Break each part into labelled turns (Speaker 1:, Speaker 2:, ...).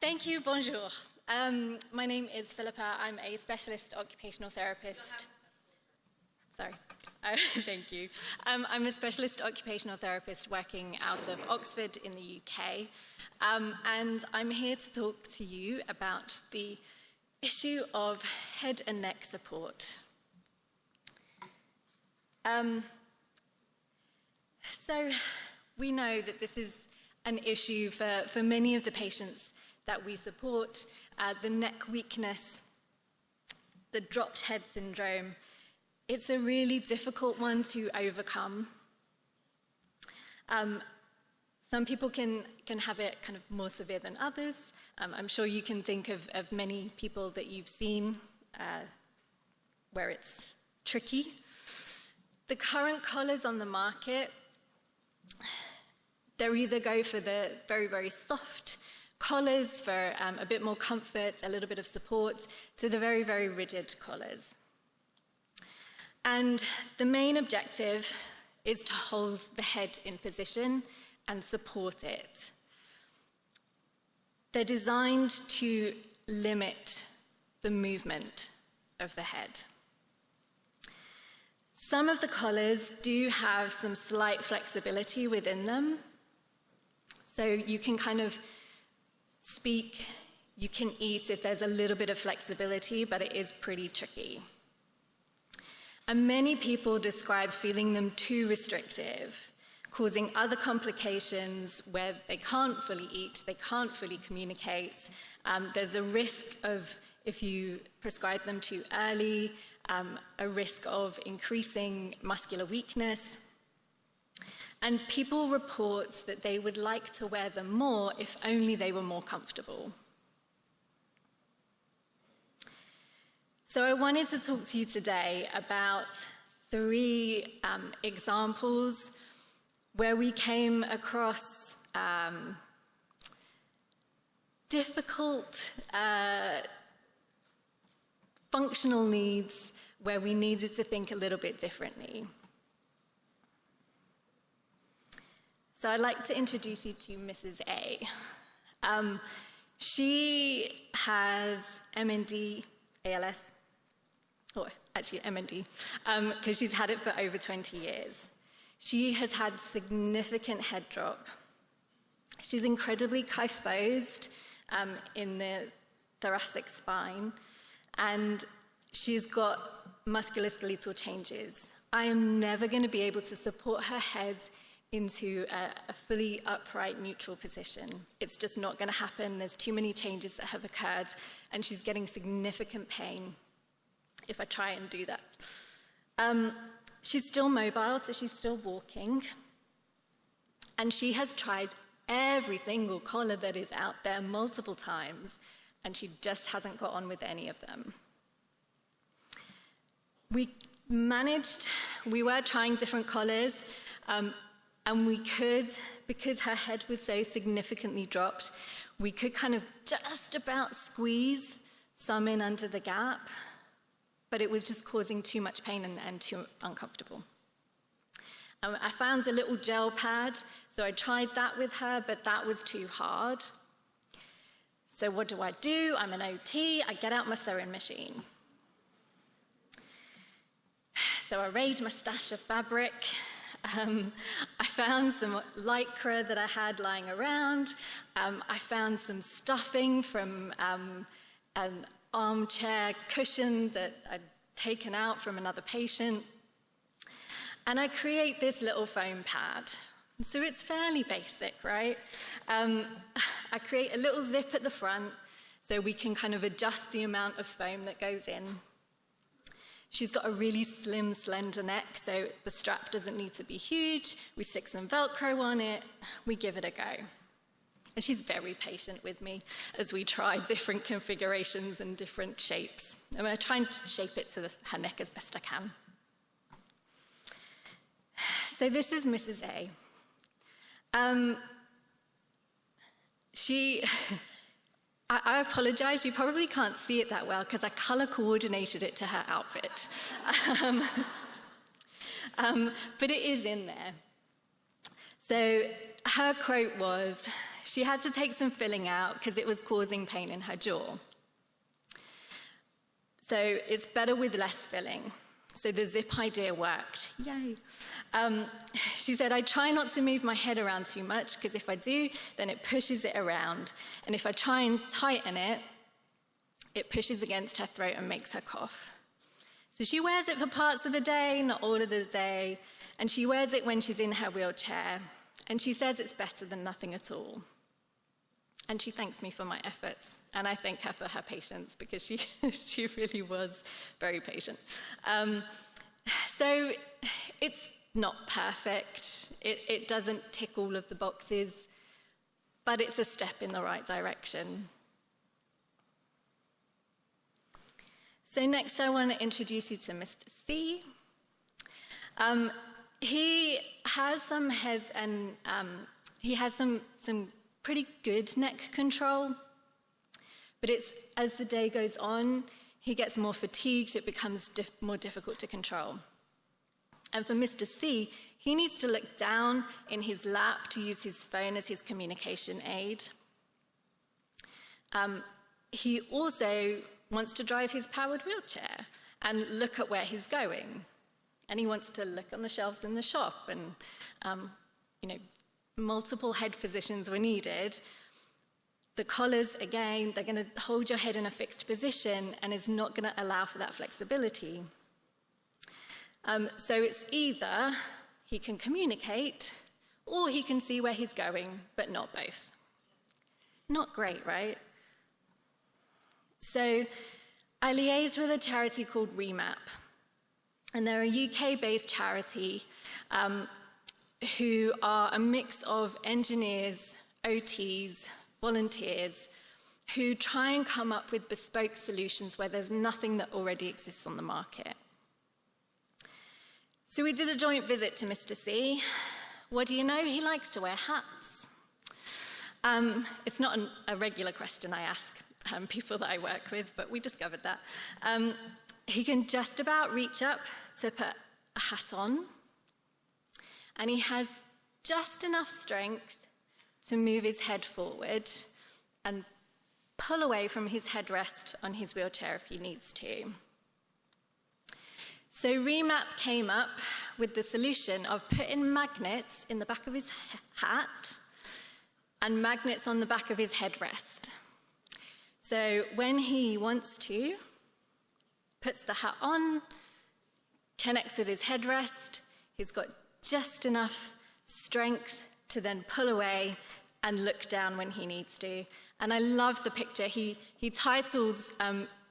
Speaker 1: Thank you, bonjour. My name is Phillippa. I'm a specialist occupational therapist. Sorry. Thank you. I'm a specialist occupational therapist working out of Oxford in the UK. And I'm here to talk to you about the issue of head and neck support. So we know that this is an issue for many of the patients that we support. The neck weakness, the dropped head syndrome, it's a really difficult one to overcome. Some people can have it kind of more severe than others. I'm sure you can think of many people that you've seen where it's tricky. The current collars on the market, they either go for the very, very soft collars for a bit more comfort, a little bit of support, to the very, very rigid collars. And the main objective is to hold the head in position and support it. They're designed to limit the movement of the head. Some of the collars do have some slight flexibility within them. So you can kind of speak, you can eat if there's a little bit of flexibility, but it is pretty tricky. And many people describe feeling them too restrictive, causing other complications where they can't fully eat, they can't fully communicate. There's a risk of, if you prescribe them too early, a risk of increasing muscular weakness. And people report that they would like to wear them more if only they were more comfortable. So I wanted to talk to you today about 3 examples where we came across difficult functional needs where we needed to think a little bit differently. So I'd like to introduce you to Mrs. A. She has MND, ALS, or actually MND, because she's had it for over 20 years. She has had significant head drop. She's incredibly kyphosed in the thoracic spine, and she's got musculoskeletal changes. I am never going to be able to support her head into a fully upright, neutral position. It's just not going to happen. There's too many changes that have occurred, and she's getting significant pain if I try and do that. She's still mobile, so she's still walking, and she has tried every single collar that is out there multiple times, and she just hasn't got on with any of them. We were trying different collars, and we could, because her head was so significantly dropped, we could kind of just about squeeze some in under the gap, but it was just causing too much pain and too uncomfortable. I found a little gel pad, so I tried that with her, but that was too hard. So what do? I'm an OT, I get out my sewing machine. So I arrayed my stash of fabric. I found some lycra that I had lying around. I found some stuffing from an armchair cushion that I'd taken out from another patient. And I create this little foam pad. So it's fairly basic, right? I create a little zip at the front so we can kind of adjust the amount of foam that goes in. She's got a really slim, slender neck, so the strap doesn't need to be huge. We stick some Velcro on it, we give it a go. And she's very patient with me as we try different configurations and different shapes. I'm going to try and shape it to her neck as best I can. So this is Mrs. A. I apologize, you probably can't see it that well because I color coordinated it to her outfit. But it is in there. So her quote was, she had to take some filling out because it was causing pain in her jaw. So it's better with less filling. So the zip idea worked. Yay. She said, I try not to move my head around too much because if I do, then it pushes it around. And if I try and tighten it, it pushes against her throat and makes her cough. So she wears it for parts of the day, not all of the day. And she wears it when she's in her wheelchair. And she says it's better than nothing at all. And she thanks me for my efforts. And I thank her for her patience because she really was very patient. So it's not perfect. It doesn't tick all of the boxes, but it's a step in the right direction. So next I want to introduce you to Mr. C. He has some heads and he has some pretty good neck control, but it's as the day goes on, he gets more fatigued, it becomes more difficult to control. And for Mr. C, he needs to look down in his lap to use his phone as his communication aid. He also wants to drive his powered wheelchair and look at where he's going. And he wants to look on the shelves in the shop and, multiple head positions were needed. The collars, again, they're going to hold your head in a fixed position and is not going to allow for that flexibility. So it's either he can communicate or he can see where he's going, but not both. Not great, right? So I liaised with a charity called Remap, and they're a UK-based charity who are a mix of engineers, OTs, volunteers, who try and come up with bespoke solutions where there's nothing that already exists on the market. So we did a joint visit to Mr. C. What do you know? He likes to wear hats. It's not a regular question I ask people that I work with, but we discovered that. He can just about reach up to put a hat on, and he has just enough strength to move his head forward and pull away from his headrest on his wheelchair if he needs to. So Remap came up with the solution of putting magnets in the back of his hat and magnets on the back of his headrest. So when he wants to, puts the hat on, connects with his headrest, he's got just enough strength to then pull away and look down when he needs to. And I love the picture. He titled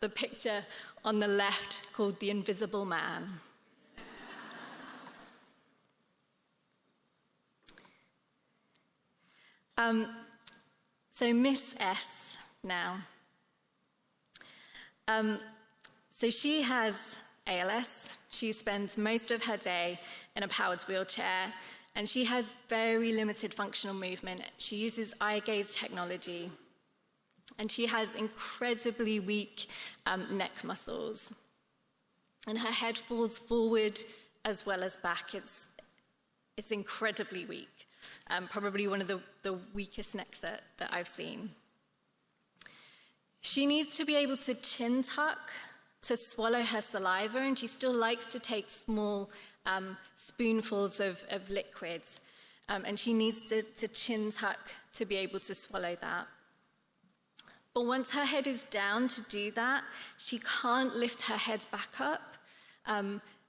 Speaker 1: the picture on the left called The Invisible Man. So Miss S now. So she has ALS. She spends most of her day in a powered wheelchair, and she has very limited functional movement. She uses eye gaze technology, and she has incredibly weak neck muscles. And her head falls forward as well as back. It's incredibly weak, probably one of the weakest necks that I've seen. She needs to be able to chin tuck to swallow her saliva, and she still likes to take small spoonfuls of liquids, and she needs to chin tuck to be able to swallow that. But once her head is down to do that, she can't lift her head back up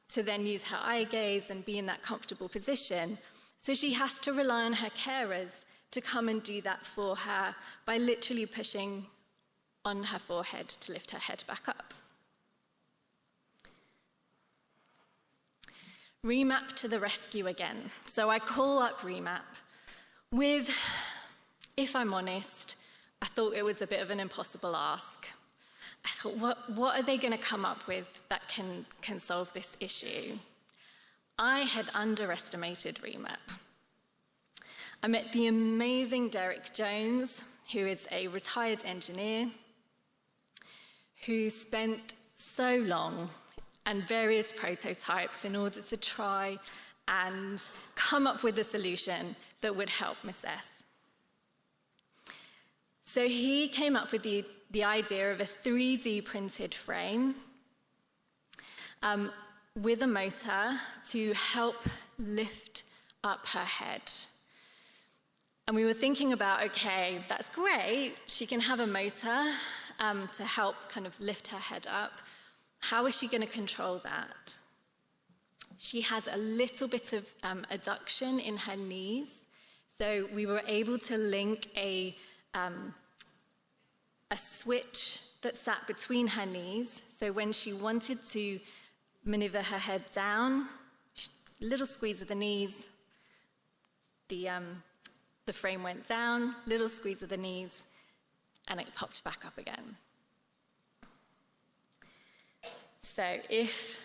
Speaker 1: to then use her eye gaze and be in that comfortable position. So she has to rely on her carers to come and do that for her by literally pushing on her forehead to lift her head back up. Remap to the rescue again. So I call up Remap with, if I'm honest, I thought it was a bit of an impossible ask. I thought, what are they going to come up with that can solve this issue? I had underestimated Remap. I met the amazing Derek Jones, who is a retired engineer, who spent so long and various prototypes in order to try and come up with a solution that would help Miss S. So he came up with the idea of a 3D printed frame with a motor to help lift up her head. And we were thinking about, okay, that's great. She can have a motor to help kind of lift her head up. How is she going to control that? She had a little bit of adduction in her knees. So we were able to link a switch that sat between her knees. So when she wanted to maneuver her head down, little squeeze of the knees, the frame went down, little squeeze of the knees, and it popped back up again. So if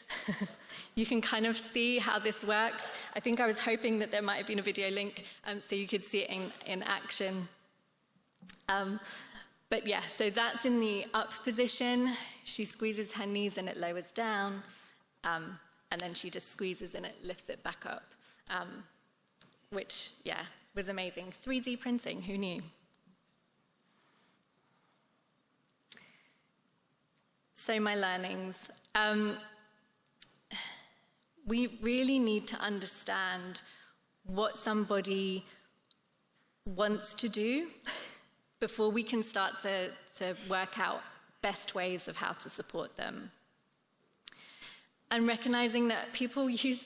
Speaker 1: you can kind of see how this works, I think I was hoping that there might have been a video link so you could see it in action. But yeah, so that's in the up position. She squeezes her knees and it lowers down, and then she just squeezes and it lifts it back up, which, yeah, was amazing. 3D printing, who knew? So my learnings. We really need to understand what somebody wants to do before we can start to work out best ways of how to support them. And recognizing that people use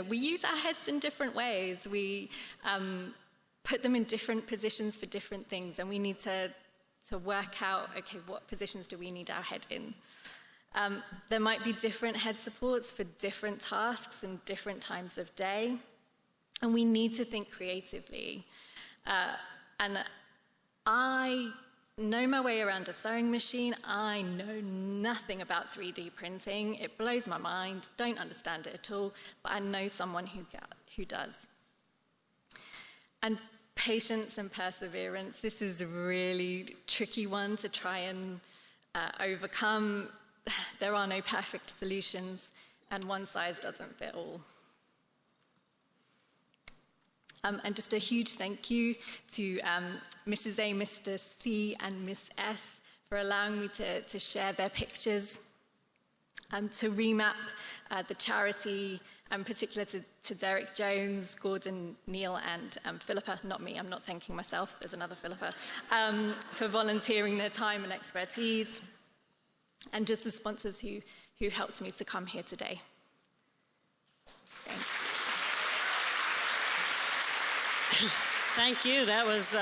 Speaker 1: we use our heads in different ways. We put them in different positions for different things, and we need to work out, okay, what positions do we need our head in? There might be different head supports for different tasks and different times of day, and we need to think creatively. And I know my way around a sewing machine. I know nothing about 3D printing. It blows my mind. Don't understand it at all, but I know someone who does. And patience and perseverance, this is a really tricky one to try and overcome. There are no perfect solutions, and one size doesn't fit all. And just a huge thank you to Mrs. A, Mr. C, and Miss S for allowing me to share their pictures, to remap the charity, in particular to Derek Jones, Gordon, Neil, and Phillippa, not me, I'm not thanking myself, there's another Phillippa, for volunteering their time and expertise, and just the sponsors who helped me to come here today. Thanks.
Speaker 2: Thank you. That was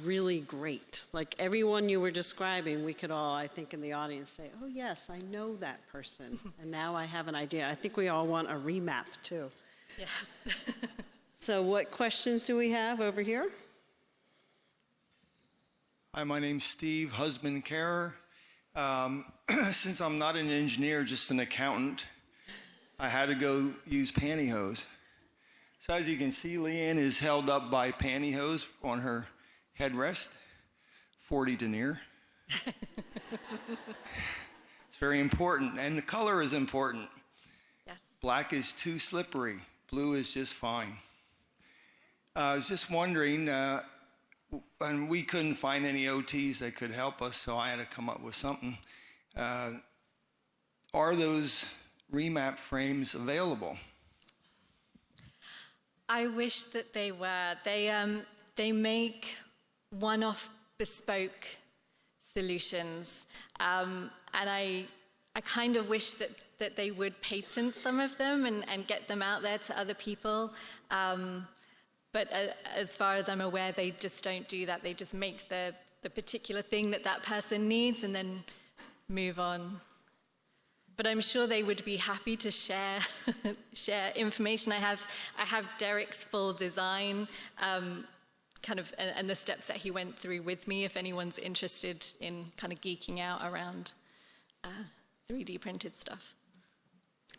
Speaker 2: really great. Like everyone you were describing, we could all, I think, in the audience say, oh, yes, I know that person. And now I have an idea. I think we all want a remap, too.
Speaker 1: Yes.
Speaker 2: So what questions do we have over here?
Speaker 3: Hi, my name's Steve, husband carer. Since I'm not an engineer, just an accountant, I had to go use pantyhose. So as you can see, Leanne is held up by pantyhose on her headrest, 40 denier. It's very important, and the color is important.
Speaker 1: Yes.
Speaker 3: Black is too slippery. Blue is just fine. I was just wondering, and we couldn't find any OTs that could help us, so I had to come up with something. Are those remap frames available?
Speaker 1: I wish that they were. They make one-off bespoke solutions, and I kind of wish that they would patent some of them and get them out there to other people. But as far as I'm aware, they just don't do that. They just make the particular thing that person needs and then move on. But I'm sure they would be happy to share information. I have Derek's full design, kind of, and the steps that he went through with me. If anyone's interested in kind of geeking out around 3D printed stuff.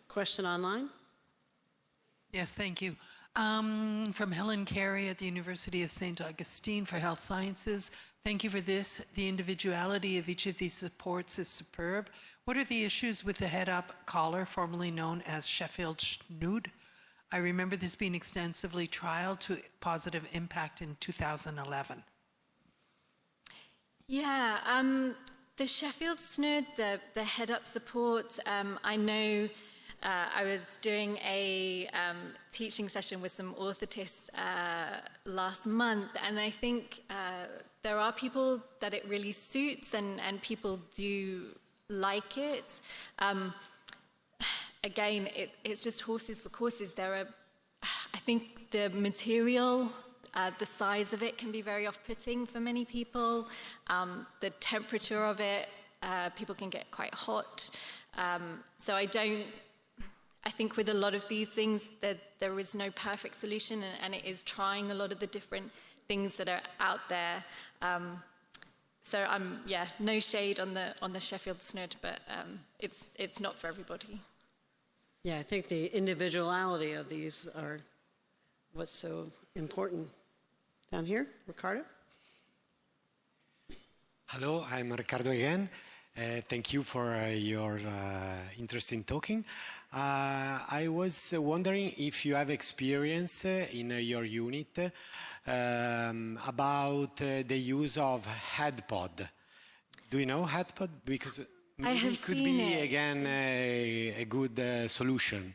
Speaker 2: Question online?
Speaker 4: Yes, thank you. From Helen Carey at the University of St. Augustine for Health Sciences. Thank you for this. The individuality of each of these supports is superb. What are the issues with the head-up collar, formerly known as Sheffield Schnood? I remember this being extensively trialed to positive impact in 2011.
Speaker 1: Yeah, the Sheffield SNUD, the head-up support, I know I was doing a teaching session with some orthotists last month, and I think there are people that it really suits, and people do like it. Again, it's just horses for courses. I think the material, the size of it can be very off-putting for many people. The temperature of it, people can get quite hot. So I think with a lot of these things, there is no perfect solution, and it is trying a lot of the different things that are out there. So no shade on the Sheffield SNUD, but it's not for everybody.
Speaker 2: Yeah, I think the individuality of these are what's so important. Down here, Ricardo.
Speaker 5: Hello, I'm Ricardo again. Thank you for your interesting talking. I was wondering if you have experience in your unit about the use of HeadPod. Do you know HeadPod? Because maybe it could be again a good solution.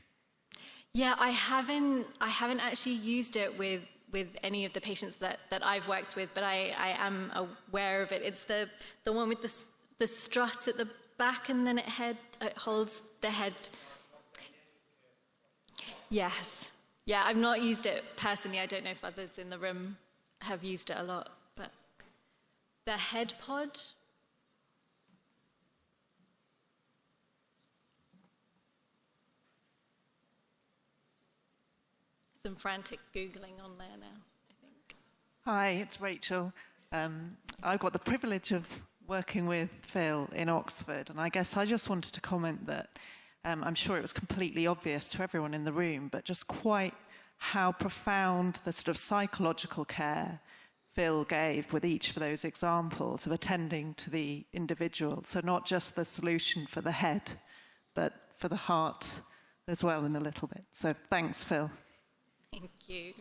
Speaker 1: Yeah, I haven't actually used it with any of the patients that I've worked with, but I am aware of it. It's the one with the strut at the back, and then it holds the head. Yes. Yeah, I've not used it personally. I don't know if others in the room have used it a lot, but the head pod. Some frantic Googling on there now, I think.
Speaker 6: Hi, it's Rachel. I've got the privilege of working with Phil in Oxford, and I guess I just wanted to comment that I'm sure it was completely obvious to everyone in the room, but just quite how profound the sort of psychological care Phil gave with each of those examples of attending to the individual. So not just the solution for the head, but for the heart as well in a little bit. So thanks, Phil.
Speaker 1: Thank you.